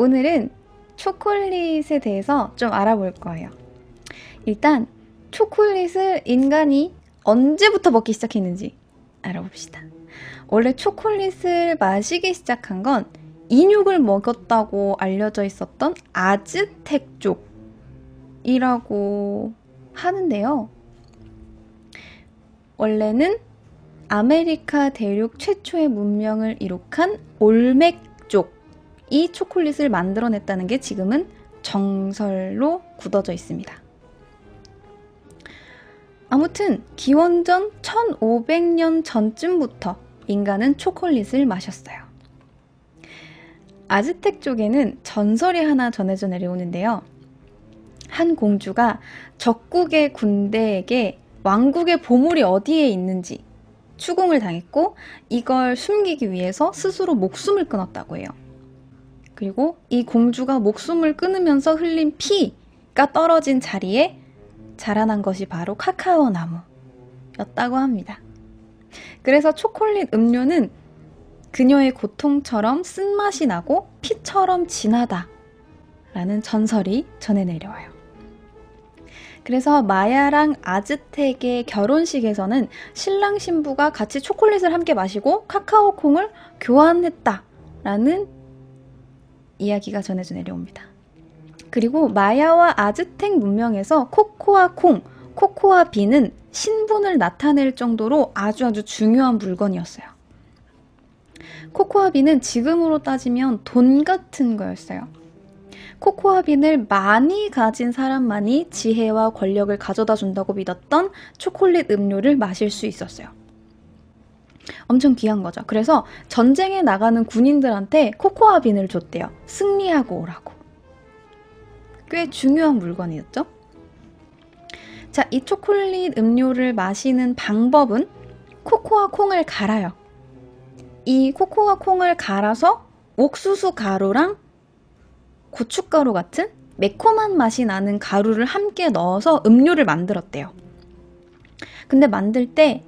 오늘은 초콜릿에 대해서 좀 알아볼 거예요. 일단 초콜릿을 인간이 언제부터 먹기 시작했는지 알아봅시다. 원래 초콜릿을 마시기 시작한 건 인육을 먹었다고 알려져 있었던 아즈텍족이라고 하는데요. 원래는 아메리카 대륙 최초의 문명을 이룩한 올맥족이 초콜릿을 만들어냈다는 게 지금은 정설로 굳어져 있습니다. 아무튼 기원전 1500년 전쯤부터 인간은 초콜릿을 마셨어요. 아즈텍 쪽에는 전설이 하나 전해져 내려오는데요. 한 공주가 적국의 군대에게 왕국의 보물이 어디에 있는지 추궁을 당했고 이걸 숨기기 위해서 스스로 목숨을 끊었다고 해요. 그리고 이 공주가 목숨을 끊으면서 흘린 피가 떨어진 자리에 자라난 것이 바로 카카오 나무였다고 합니다. 그래서 초콜릿 음료는 그녀의 고통처럼 쓴맛이 나고 피처럼 진하다 라는 전설이 전해 내려와요. 그래서 마야랑 아즈텍의 결혼식에서는 신랑 신부가 같이 초콜릿을 함께 마시고 카카오 콩을 교환했다라는 이야기가 전해져 내려옵니다. 그리고 마야와 아즈텍 문명에서 코코아 콩, 코코아 비는 신분을 나타낼 정도로 아주 중요한 물건이었어요. 코코아 비는 지금으로 따지면 돈 같은 거였어요. 코코아 빈을 많이 가진 사람만이 지혜와 권력을 가져다 준다고 믿었던 초콜릿 음료를 마실 수 있었어요. 엄청 귀한 거죠. 그래서 전쟁에 나가는 군인들한테 코코아 빈을 줬대요. 승리하고 오라고. 꽤 중요한 물건이었죠. 자, 이 초콜릿 음료를 마시는 방법은 코코아 콩을 갈아요. 이 코코아 콩을 갈아서 옥수수 가루랑 고춧가루 같은 매콤한 맛이 나는 가루를 함께 넣어서 음료를 만들었대요. 근데 만들 때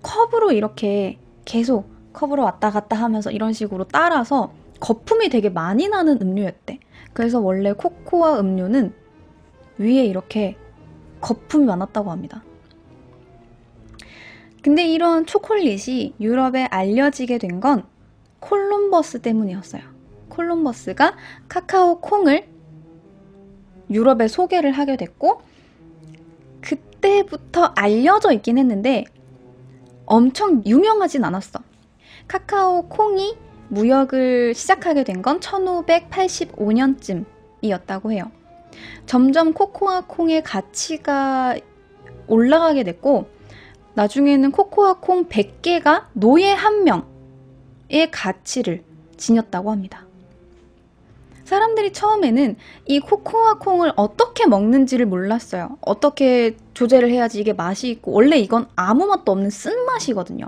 컵으로 이렇게 계속 컵으로 왔다 갔다 하면서 이런 식으로 따라서 거품이 되게 많이 나는 음료였대. 그래서 원래 코코아 음료는 위에 이렇게 거품이 많았다고 합니다. 근데 이런 초콜릿이 유럽에 알려지게 된 건 콜럼버스 때문이었어요. 콜럼버스가 카카오 콩을 유럽에 소개를 하게 됐고 그때부터 알려져 있긴 했는데 엄청 유명하진 않았어. 카카오 콩이 무역을 시작하게 된 건 1585년쯤이었다고 해요. 점점 코코아 콩의 가치가 올라가게 됐고 나중에는 코코아 콩 100개가 노예 한 명의 가치를 지녔다고 합니다. 사람들이 처음에는 이 코코아 콩을 어떻게 먹는지를 몰랐어요. 어떻게 조제를 해야지 이게 맛이 있고 원래 이건 아무 맛도 없는 쓴맛이거든요.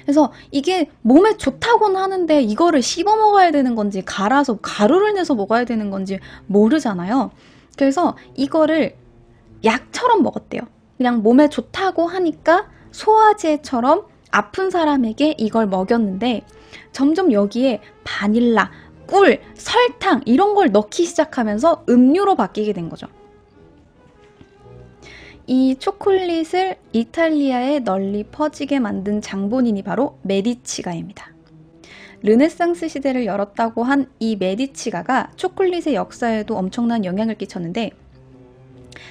그래서 이게 몸에 좋다고는 하는데 이거를 씹어 먹어야 되는 건지 갈아서 가루를 내서 먹어야 되는 건지 모르잖아요. 그래서 이거를 약처럼 먹었대요. 그냥 몸에 좋다고 하니까 소화제처럼 아픈 사람에게 이걸 먹였는데 점점 여기에 바닐라, 꿀, 설탕 이런 걸 넣기 시작하면서 음료로 바뀌게 된 거죠. 이 초콜릿을 이탈리아에 널리 퍼지게 만든 장본인이 바로 메디치가입니다. 르네상스 시대를 열었다고 한 이 메디치가가 초콜릿의 역사에도 엄청난 영향을 끼쳤는데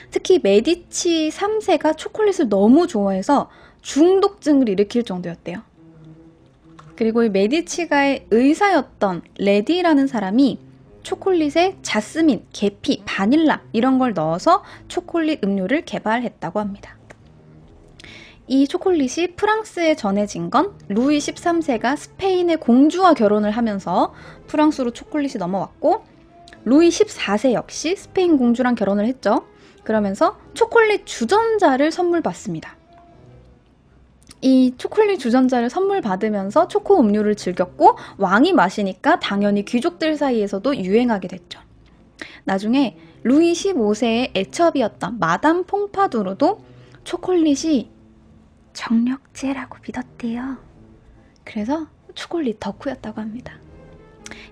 특히 메디치 3세가 초콜릿을 너무 좋아해서 중독증을 일으킬 정도였대요. 그리고 이 메디치가의 의사였던 레디라는 사람이 초콜릿에 자스민, 계피, 바닐라 이런 걸 넣어서 초콜릿 음료를 개발했다고 합니다. 이 초콜릿이 프랑스에 전해진 건 루이 13세가 스페인의 공주와 결혼을 하면서 프랑스로 초콜릿이 넘어왔고 루이 14세 역시 스페인 공주랑 결혼을 했죠. 그러면서 초콜릿 주전자를 선물 받습니다. 이 초콜릿 주전자를 선물 받으면서 초코 음료를 즐겼고 왕이 마시니까 당연히 귀족들 사이에서도 유행하게 됐죠. 나중에 루이 15세의 애첩이었던 마담 퐁파두르도 초콜릿이 정력제라고 믿었대요. 그래서 초콜릿 덕후였다고 합니다.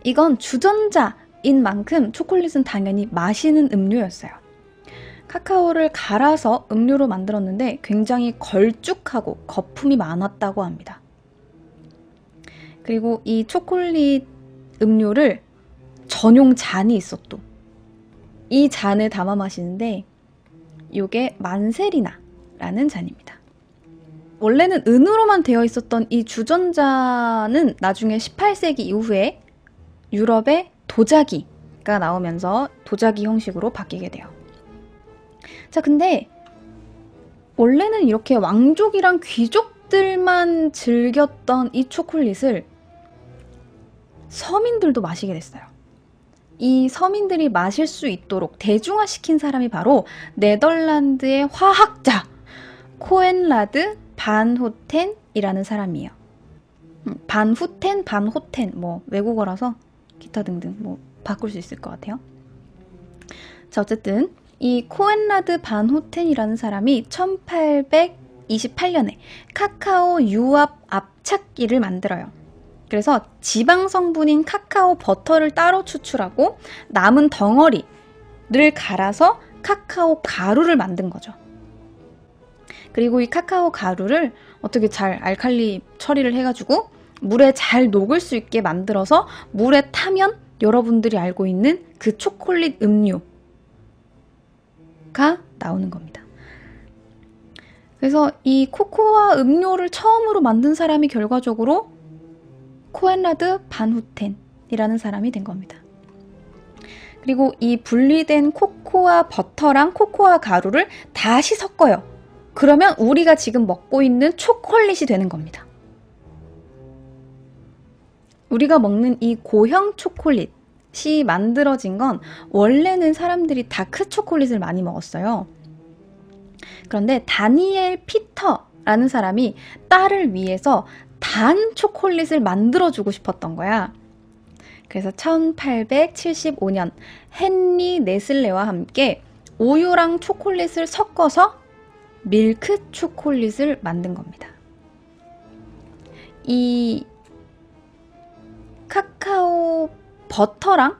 이건 주전자인 만큼 초콜릿은 당연히 마시는 음료였어요. 카카오를 갈아서 음료로 만들었는데 굉장히 걸쭉하고 거품이 많았다고 합니다. 그리고 이 초콜릿 음료를 전용 잔이 있었또. 이 잔을 담아 마시는데 이게 만세리나라는 잔입니다. 원래는 은으로만 되어 있었던 이 주전자는 나중에 18세기 이후에 유럽에 도자기가 나오면서 도자기 형식으로 바뀌게 돼요. 자, 근데 원래는 이렇게 왕족이랑 귀족들만 즐겼던 이 초콜릿을 서민들도 마시게 됐어요. 이 서민들이 마실 수 있도록 대중화시킨 사람이 바로 네덜란드의 화학자 코엔라드 반 호텐이라는 사람이에요. 반후텐, 반호텐, 뭐 외국어라서 기타 등등 뭐 바꿀 수 있을 것 같아요. 자, 어쨌든 이 코엔라드 반 호텐이라는 사람이 1828년에 카카오 유압 압착기를 만들어요. 그래서 지방 성분인 카카오 버터를 따로 추출하고 남은 덩어리를 갈아서 카카오 가루를 만든 거죠. 그리고 이 카카오 가루를 어떻게 잘 알칼리 처리를 해가지고 물에 잘 녹을 수 있게 만들어서 물에 타면 여러분들이 알고 있는 그 초콜릿 음료가 나오는 겁니다. 그래서 이 코코아 음료를 처음으로 만든 사람이 결과적으로 코엔라드 반 후텐이라는 사람이 된 겁니다. 그리고 이 분리된 코코아 버터랑 코코아 가루를 다시 섞어요. 그러면 우리가 지금 먹고 있는 초콜릿이 되는 겁니다. 우리가 먹는 이 고형 초콜릿이 만들어진 건 원래는 사람들이 다크 초콜릿을 많이 먹었어요. 그런데 다니엘 피터라는 사람이 딸을 위해서 단 초콜릿을 만들어주고 싶었던 거야. 그래서 1875년 헨리 네슬레와 함께 우유랑 초콜릿을 섞어서 밀크 초콜릿을 만든 겁니다. 이 카카오 버터랑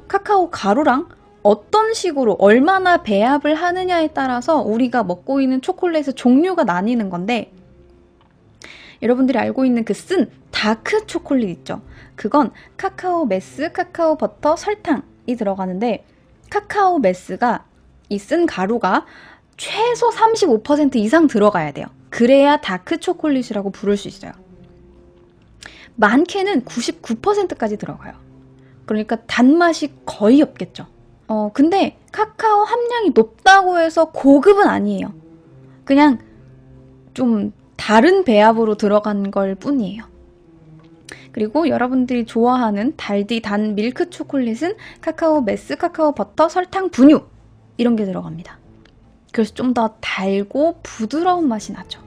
카카오 가루랑 어떤 식으로 얼마나 배합을 하느냐에 따라서 우리가 먹고 있는 초콜릿의 종류가 나뉘는 건데, 여러분들이 알고 있는 그 쓴 다크 초콜릿 있죠? 그건 카카오 메스, 카카오 버터, 설탕이 들어가는데, 카카오 메스가 이 쓴 가루가 최소 35% 이상 들어가야 돼요. 그래야 다크 초콜릿이라고 부를 수 있어요. 많게는 99%까지 들어가요. 그러니까 단맛이 거의 없겠죠. 근데 카카오 함량이 높다고 해서 고급은 아니에요. 그냥 좀 다른 배합으로 들어간 걸 뿐이에요. 그리고 여러분들이 좋아하는 달디 단 밀크 초콜릿은 카카오 메스, 카카오 버터, 설탕, 분유 이런 게 들어갑니다. 그래서 좀 더 달고 부드러운 맛이 나죠.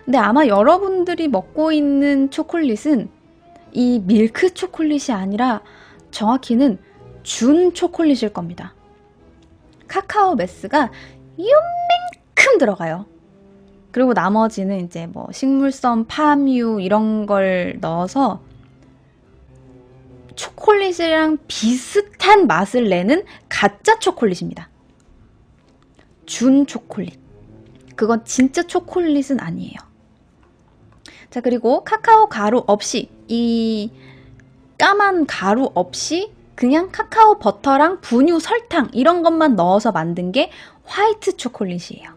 근데 아마 여러분들이 먹고 있는 초콜릿은 이 밀크 초콜릿이 아니라 정확히는 준 초콜릿일 겁니다. 카카오 메스가 요만큼 들어가요. 그리고 나머지는 이제 뭐 식물성 파뮤 이런 걸 넣어서 초콜릿이랑 비슷한 맛을 내는 가짜 초콜릿입니다. 준 초콜릿. 그건 진짜 초콜릿은 아니에요. 자, 그리고 카카오 가루 없이, 이 까만 가루 없이 그냥 카카오 버터랑 분유, 설탕 이런 것만 넣어서 만든 게 화이트 초콜릿이에요.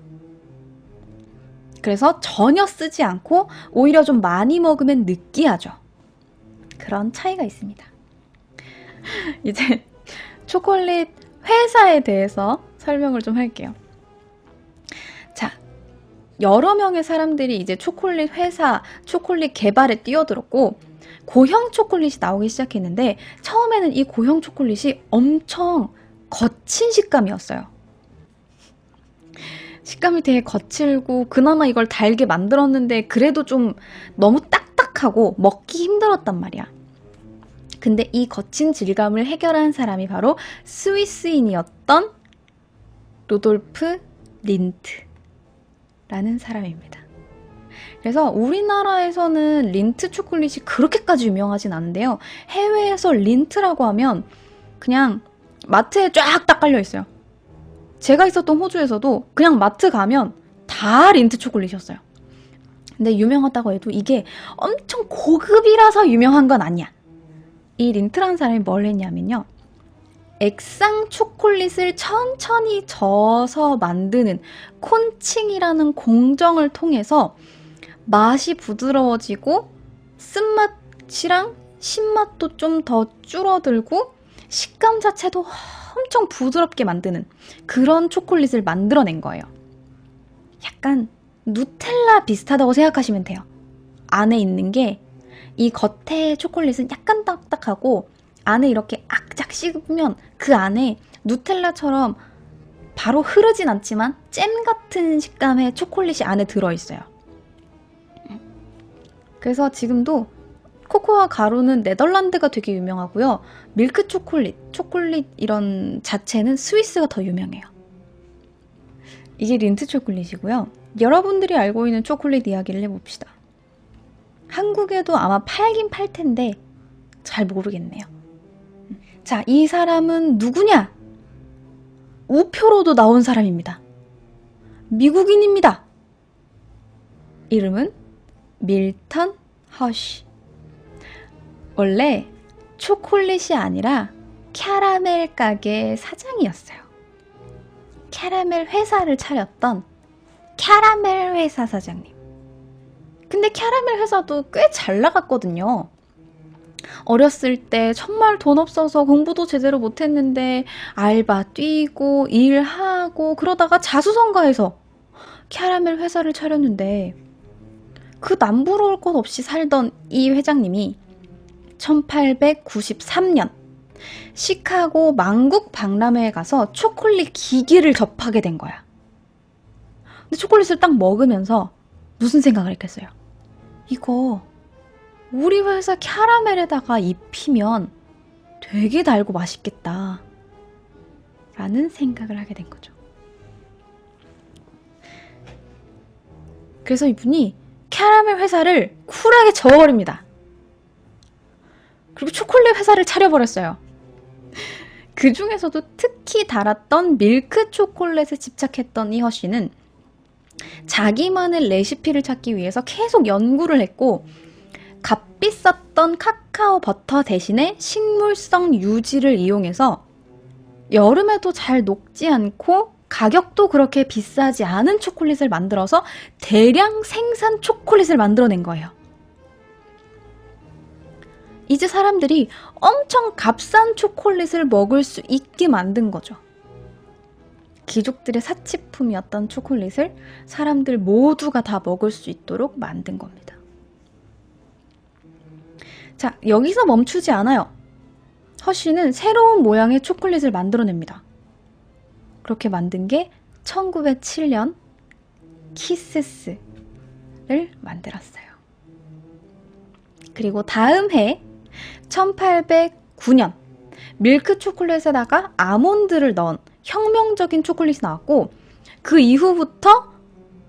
그래서 전혀 쓰지 않고 오히려 좀 많이 먹으면 느끼하죠. 그런 차이가 있습니다. 이제 초콜릿 회사에 대해서 설명을 좀 할게요. 자, 여러 명의 사람들이 이제 초콜릿 회사, 초콜릿 개발에 뛰어들었고 고형 초콜릿이 나오기 시작했는데, 처음에는 이 고형 초콜릿이 엄청 거친 식감이었어요. 식감이 되게 거칠고 그나마 이걸 달게 만들었는데 그래도 좀 너무 딱딱하고 먹기 힘들었단 말이야. 근데 이 거친 질감을 해결한 사람이 바로 스위스인이었던 루돌프 린트라는 사람입니다. 그래서 우리나라에서는 린트 초콜릿이 그렇게까지 유명하진 않은데요. 해외에서 린트라고 하면 그냥 마트에 쫙 딱 깔려 있어요. 제가 있었던 호주에서도 그냥 마트 가면 다 린트 초콜릿이었어요. 근데 유명하다고 해도 이게 엄청 고급이라서 유명한 건 아니야. 이 린트라는 사람이 뭘 했냐면요. 액상 초콜릿을 천천히 저어서 만드는 콘칭이라는 공정을 통해서 맛이 부드러워지고 쓴맛이랑 신맛도 좀 더 줄어들고 식감 자체도 엄청 부드럽게 만드는 그런 초콜릿을 만들어낸 거예요. 약간 누텔라 비슷하다고 생각하시면 돼요. 안에 있는 게 이 겉에 초콜릿은 약간 딱딱하고 안에 이렇게 악작 씹으면 그 안에 누텔라처럼 바로 흐르진 않지만 잼 같은 식감의 초콜릿이 안에 들어있어요. 그래서 지금도 코코아 가루는 네덜란드가 되게 유명하고요. 밀크 초콜릿 이런 자체는 스위스가 더 유명해요. 이게 린트 초콜릿이고요. 여러분들이 알고 있는 초콜릿 이야기를 해봅시다. 한국에도 아마 팔긴 팔 텐데 잘 모르겠네요. 자, 이 사람은 누구냐? 우표로도 나온 사람입니다. 미국인입니다. 이름은 밀턴 허쉬. 원래 초콜릿이 아니라 캐러멜 가게 사장이었어요. 캐러멜 회사를 차렸던 캐러멜 회사 사장님. 근데 캐러멜 회사도 꽤 잘 나갔거든요. 어렸을 때 정말 돈 없어서 공부도 제대로 못했는데 알바 뛰고 일하고 그러다가 자수성가해서 캐러멜 회사를 차렸는데 그 남부러울 것 없이 살던 이 회장님이 1893년 시카고 만국 박람회에 가서 초콜릿 기기를 접하게 된 거야. 근데 초콜릿을 딱 먹으면서 무슨 생각을 했겠어요? 이거 우리 회사 캐러멜에다가 입히면 되게 달고 맛있겠다 라는 생각을 하게 된 거죠. 그래서 이분이 캐러멜 회사를 쿨하게 접어버립니다. 그리고 초콜릿 회사를 차려버렸어요. 그 중에서도 특히 달았던 밀크 초콜릿에 집착했던 이 허쉬는 자기만의 레시피를 찾기 위해서 계속 연구를 했고 값비쌌던 카카오 버터 대신에 식물성 유지를 이용해서 여름에도 잘 녹지 않고 가격도 그렇게 비싸지 않은 초콜릿을 만들어서 대량 생산 초콜릿을 만들어낸 거예요. 이제 사람들이 엄청 값싼 초콜릿을 먹을 수 있게 만든 거죠. 귀족들의 사치품이었던 초콜릿을 사람들 모두가 다 먹을 수 있도록 만든 겁니다. 자, 여기서 멈추지 않아요. 허쉬는 새로운 모양의 초콜릿을 만들어냅니다. 그렇게 만든 게 1907년 키스스를 만들었어요. 그리고 다음 해 1809년 밀크 초콜릿에다가 아몬드를 넣은 혁명적인 초콜릿이 나왔고 그 이후부터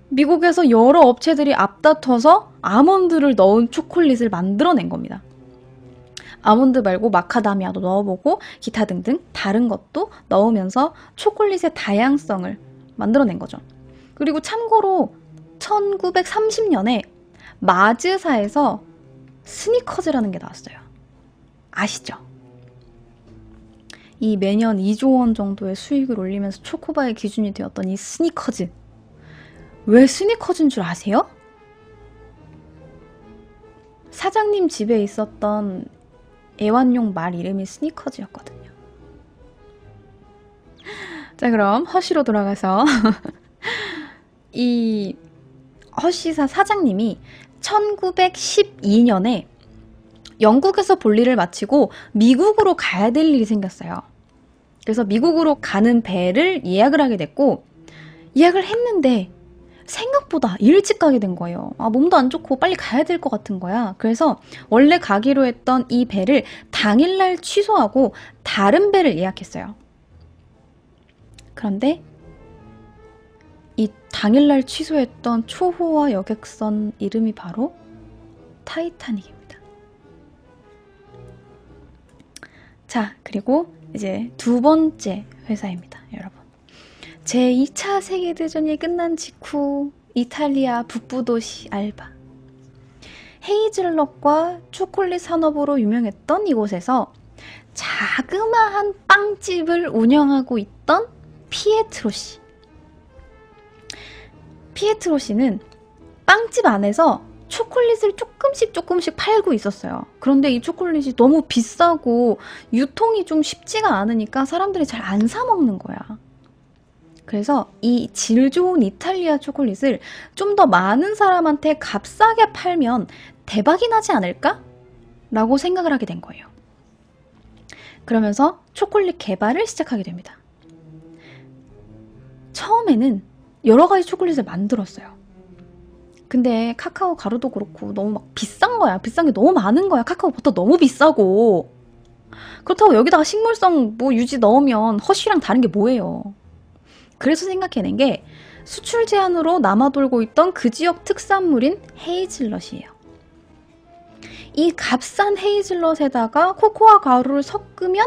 미국에서 여러 업체들이 앞다퉈서 아몬드를 넣은 초콜릿을 만들어낸 겁니다. 아몬드 말고 마카다미아도 넣어보고 기타 등등 다른 것도 넣으면서 초콜릿의 다양성을 만들어낸 거죠. 그리고 참고로 1930년에 마즈사에서 스니커즈라는 게 나왔어요. 아시죠? 이 매년 2조 원 정도의 수익을 올리면서 초코바의 기준이 되었던 이 스니커즈. 왜 스니커즈인 줄 아세요? 사장님 집에 있었던 애완용 말 이름이 스니커즈였거든요. 자, 그럼 허쉬로 돌아가서 이 허쉬사 사장님이 1912년에 영국에서 볼일을 마치고 미국으로 가야 될 일이 생겼어요. 그래서 미국으로 가는 배를 예약을 하게 됐고 예약을 했는데 생각보다 일찍 가게 된 거예요. 몸도 안 좋고 빨리 가야 될 것 같은 거야. 그래서 원래 가기로 했던 이 배를 당일날 취소하고 다른 배를 예약했어요. 그런데 이 당일날 취소했던 초호화 여객선 이름이 바로 타이타닉입니다. 자, 그리고 이제 두 번째 회사입니다, 여러분. 제2차 세계대전이 끝난 직후 이탈리아 북부도시 알바. 헤이즐넛과 초콜릿 산업으로 유명했던 이곳에서 자그마한 빵집을 운영하고 있던 피에트로 씨. 피에트로 씨는 빵집 안에서 초콜릿을 조금씩 팔고 있었어요. 그런데 이 초콜릿이 너무 비싸고 유통이 좀 쉽지가 않으니까 사람들이 잘 안 사 먹는 거야. 그래서 이 질 좋은 이탈리아 초콜릿을 좀 더 많은 사람한테 값싸게 팔면 대박이 나지 않을까? 라고 생각을 하게 된 거예요. 그러면서 초콜릿 개발을 시작하게 됩니다. 처음에는 여러 가지 초콜릿을 만들었어요. 근데 카카오 가루도 그렇고 너무 막 비싼 거야. 비싼 게 너무 많은 거야. 카카오 버터 너무 비싸고. 그렇다고 여기다가 식물성 뭐 유지 넣으면 허쉬랑 다른 게 뭐예요. 그래서 생각해낸 게 수출 제한으로 남아돌고 있던 그 지역 특산물인 헤이즐넛이에요. 이 값싼 헤이즐넛에다가 코코아 가루를 섞으면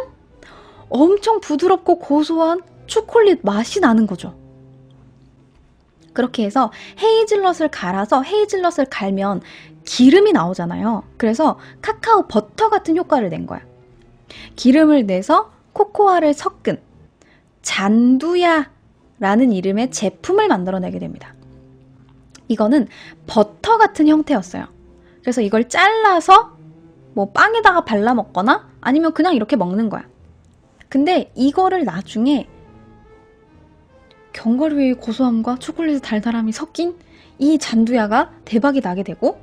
엄청 부드럽고 고소한 초콜릿 맛이 나는 거죠. 그렇게 해서 헤이즐넛을 갈아서 헤이즐넛을 갈면 기름이 나오잖아요. 그래서 카카오 버터 같은 효과를 낸 거야. 기름을 내서 코코아를 섞은 잔두야라는 이름의 제품을 만들어내게 됩니다. 이거는 버터 같은 형태였어요. 그래서 이걸 잘라서 뭐 빵에다가 발라 먹거나 아니면 그냥 이렇게 먹는 거야. 근데 이거를 나중에 견과류의 고소함과 초콜릿의 달달함이 섞인 이 잔두야가 대박이 나게 되고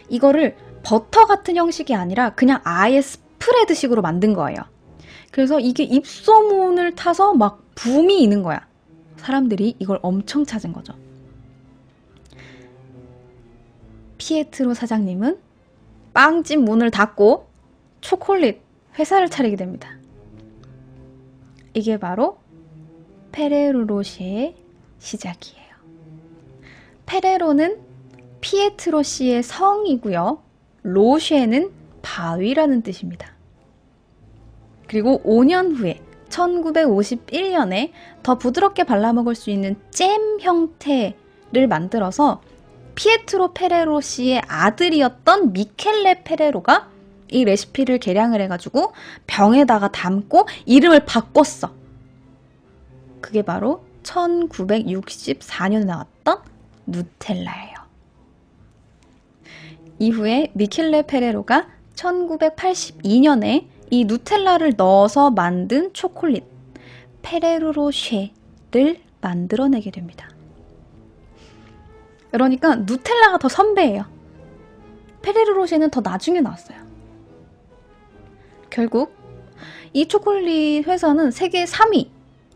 이거를 버터 같은 형식이 아니라 그냥 아예 스프레드식으로 만든 거예요. 그래서 이게 입소문을 타서 막 붐이 있는 거야. 사람들이 이걸 엄청 찾은 거죠. 피에트로 사장님은 빵집 문을 닫고 초콜릿 회사를 차리게 됩니다. 이게 바로 페레로 로쉐의 시작이에요. 페레로는 피에트로 씨의 성이고요. 로쉐는 바위라는 뜻입니다. 그리고 5년 후에 1951년에 더 부드럽게 발라먹을 수 있는 잼 형태를 만들어서 피에트로 페레로 씨의 아들이었던 미켈레 페레로가 이 레시피를 개량을 해가지고 병에다가 담고 이름을 바꿨어. 그게 바로 1964년에 나왔던 누텔라예요. 이후에 미켈레 페레로가 1982년에 이 누텔라를 넣어서 만든 초콜릿 페레로 로쉐를 만들어내게 됩니다. 그러니까 누텔라가 더 선배예요. 페레로 로쉐는 더 나중에 나왔어요. 결국 이 초콜릿 회사는 세계 3위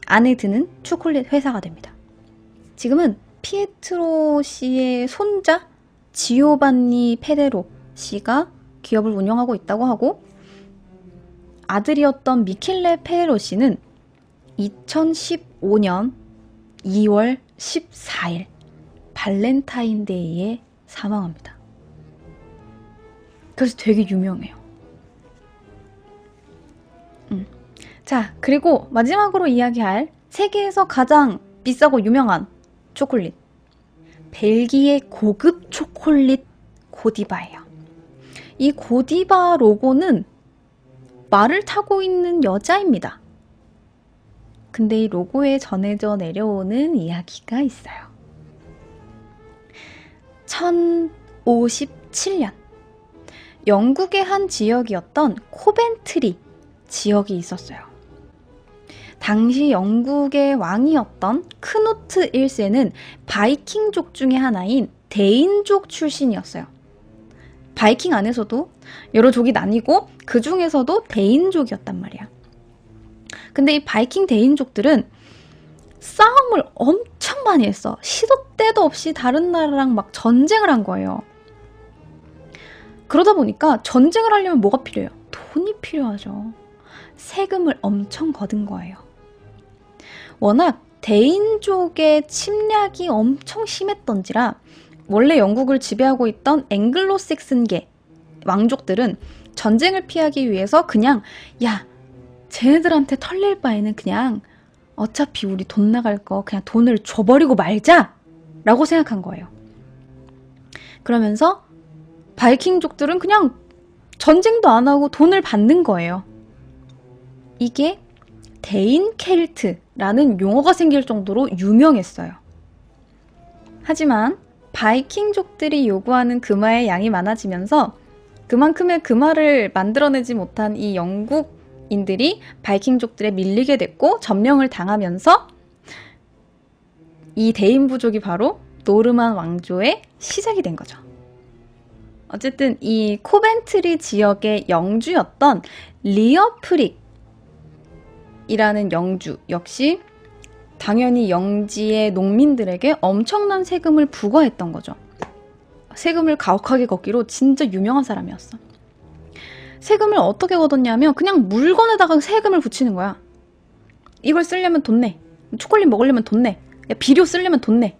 안에 드는 초콜릿 회사가 됩니다. 지금은 피에트로 씨의 손자 지오반니 페레로 씨가 기업을 운영하고 있다고 하고 아들이었던 미켈레 페레로 씨는 2015년 2월 14일 발렌타인데이에 사망합니다. 그래서 되게 유명해요. 자, 그리고 마지막으로 이야기할 세계에서 가장 비싸고 유명한 초콜릿. 벨기에 고급 초콜릿 고디바예요. 이 고디바 로고는 말을 타고 있는 여자입니다. 근데 이 로고에 전해져 내려오는 이야기가 있어요. 1057년 영국의 한 지역이었던 코벤트리 지역이 있었어요. 당시 영국의 왕이었던 크누트 1세는 바이킹족 중에 하나인 데인족 출신이었어요. 바이킹 안에서도 여러 족이 나뉘고 그 중에서도 데인족이었단 말이야. 근데 이 바이킹 데인족들은 싸움을 엄청 많이 했어. 시도 때도 없이 다른 나라랑 막 전쟁을 한 거예요. 그러다 보니까 전쟁을 하려면 뭐가 필요해요? 돈이 필요하죠. 세금을 엄청 거둔 거예요. 워낙 대인족의 침략이 엄청 심했던지라 원래 영국을 지배하고 있던 앵글로색슨계 왕족들은 전쟁을 피하기 위해서 그냥 야, 쟤네들한테 털릴 바에는 그냥 어차피 우리 돈 나갈 거 그냥 돈을 줘버리고 말자! 라고 생각한 거예요. 그러면서 바이킹족들은 그냥 전쟁도 안 하고 돈을 받는 거예요. 이게 대인 켈트라는 용어가 생길 정도로 유명했어요. 하지만 바이킹족들이 요구하는 금화의 양이 많아지면서 그만큼의 금화를 만들어내지 못한 이 영국인들이 바이킹족들에 밀리게 됐고 점령을 당하면서 이 대인 부족이 바로 노르만 왕조의 시작이 된 거죠. 어쨌든 이 코벤트리 지역의 영주였던 리어프릭이라는 영주 역시 당연히 영지의 농민들에게 엄청난 세금을 부과했던 거죠. 세금을 가혹하게 걷기로 진짜 유명한 사람이었어. 세금을 어떻게 걷었냐면 그냥 물건에다가 세금을 붙이는 거야. 이걸 쓰려면 돈 내. 초콜릿 먹으려면 돈 내. 야, 비료 쓰려면 돈 내.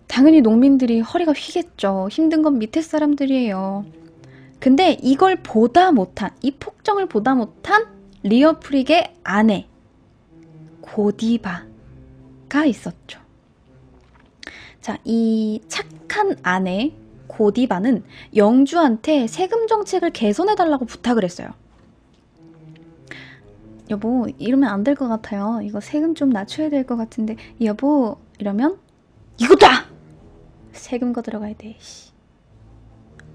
당연히 농민들이 허리가 휘겠죠. 힘든 건 밑에 사람들이에요. 근데 이걸 보다 못한, 이 폭정을 보다 못한 리어프릭의 아내 고디바가 있었죠. 자, 이 착한 아내 고디바는 영주한테 세금 정책을 개선해달라고 부탁을 했어요. 여보, 이러면 안 될 것 같아요. 이거 세금 좀 낮춰야 될 것 같은데. 여보, 이러면 이거다! 세금 거 들어가야 돼.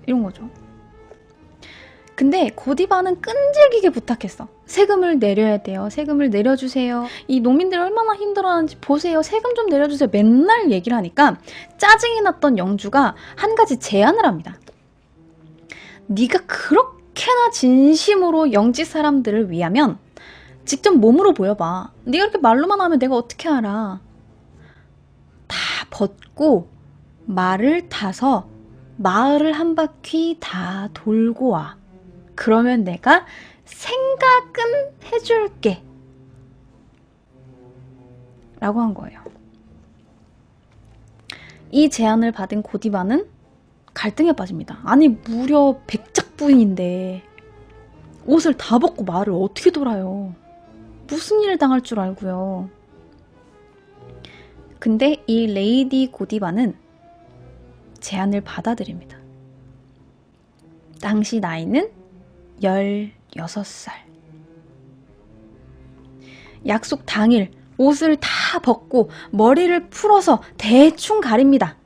이런 거죠. 근데 고디바는 끈질기게 부탁했어. 세금을 내려야 돼요. 세금을 내려주세요. 이 농민들이 얼마나 힘들어하는지 보세요. 세금 좀 내려주세요. 맨날 얘기를 하니까 짜증이 났던 영주가 한 가지 제안을 합니다. 네가 그렇게나 진심으로 영지 사람들을 위하면 직접 몸으로 보여봐. 네가 이렇게 말로만 하면 내가 어떻게 알아. 다 벗고 말을 타서 마을을 한 바퀴 다 돌고 와. 그러면 내가 생각은 해줄게. 라고 한 거예요. 이 제안을 받은 고디바는 갈등에 빠집니다. 아니, 무려 백작부인인데 옷을 다 벗고 마을을 어떻게 돌아요? 무슨 일을 당할 줄 알고요. 근데 이 레이디 고디바는 제안을 받아들입니다. 당시 나이는 16살. 약속 당일 옷을 다 벗고 머리를 풀어서 대충 가립니다.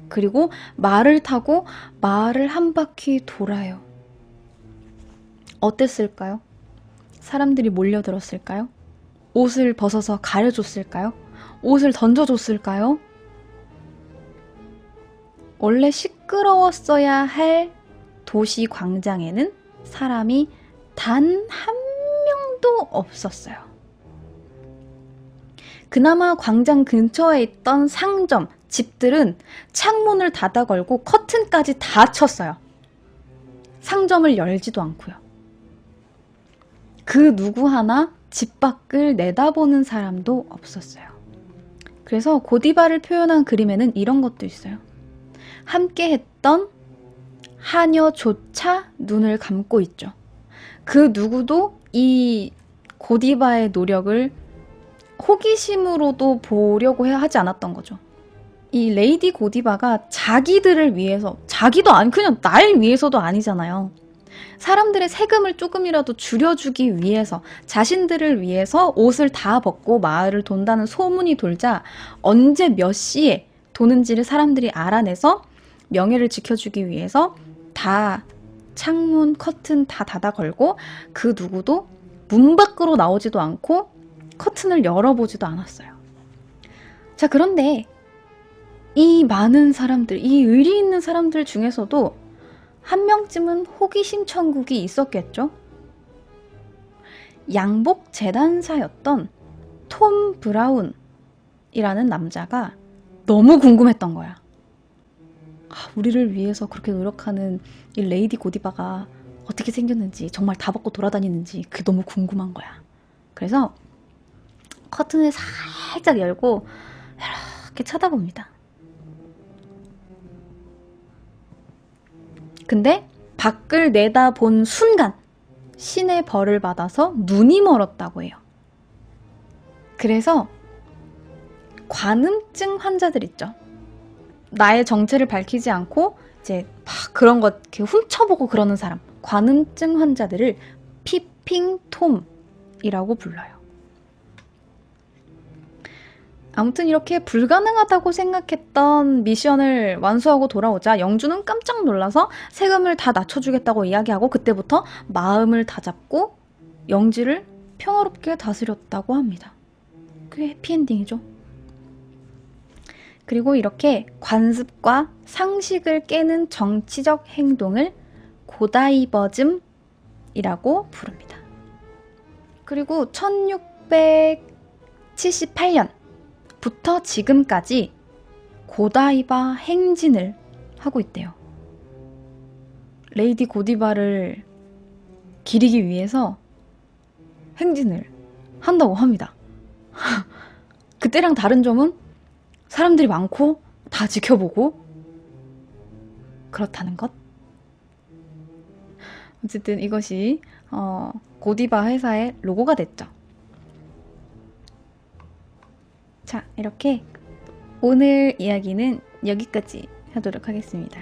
그리고 말을 타고 마을을 한 바퀴 돌아요. 어땠을까요? 사람들이 몰려들었을까요? 옷을 벗어서 가려줬을까요? 옷을 던져줬을까요? 원래 시끄러웠어야 할 도시 광장에는 사람이 단 한 명도 없었어요. 그나마 광장 근처에 있던 상점, 집들은 창문을 닫아 걸고 커튼까지 다 쳤어요. 상점을 열지도 않고요. 그 누구 하나 집 밖을 내다보는 사람도 없었어요. 그래서 고디바를 표현한 그림에는 이런 것도 있어요. 함께 했던 하녀조차 눈을 감고 있죠. 그 누구도 이 고디바의 노력을 호기심으로도 보려고 하지 않았던 거죠. 이 레이디 고디바가 자기들을 위해서, 그냥 날 위해서도 아니잖아요. 사람들의 세금을 조금이라도 줄여주기 위해서, 자신들을 위해서 옷을 다 벗고 마을을 돈다는 소문이 돌자 언제 몇 시에 도는지를 사람들이 알아내서 명예를 지켜주기 위해서 다 창문, 커튼 다 닫아 걸고 그 누구도 문 밖으로 나오지도 않고 커튼을 열어보지도 않았어요. 자, 그런데 이 많은 사람들, 이 의리 있는 사람들 중에서도 한 명쯤은 호기심 천국이 있었겠죠? 양복 재단사였던 톰 브라운이라는 남자가 너무 궁금했던 거야. 우리를 위해서 그렇게 노력하는 이 레이디 고디바가 어떻게 생겼는지, 정말 다 벗고 돌아다니는지 그게 너무 궁금한 거야. 그래서 커튼을 살짝 열고 이렇게 쳐다봅니다. 근데 밖을 내다본 순간 신의 벌을 받아서 눈이 멀었다고 해요. 그래서 관음증 환자들 있죠. 나의 정체를 밝히지 않고 이제 막 그런 것 이렇게 훔쳐보고 그러는 사람, 관음증 환자들을 피핑톰이라고 불러요. 아무튼 이렇게 불가능하다고 생각했던 미션을 완수하고 돌아오자 영주는 깜짝 놀라서 세금을 다 낮춰주겠다고 이야기하고 그때부터 마음을 다잡고 영지를 평화롭게 다스렸다고 합니다. 꽤 해피엔딩이죠. 그리고 이렇게 관습과 상식을 깨는 정치적 행동을 고다이버즘이라고 부릅니다. 그리고 1678년부터 지금까지 고다이바 행진을 하고 있대요. 레이디 고디바를 기리기 위해서 행진을 한다고 합니다. 그때랑 다른 점은 사람들이 많고 다 지켜보고 그렇다는 것. 어쨌든 이것이 고디바 회사의 로고가 됐죠. 자, 이렇게 오늘 이야기는 여기까지 하도록 하겠습니다.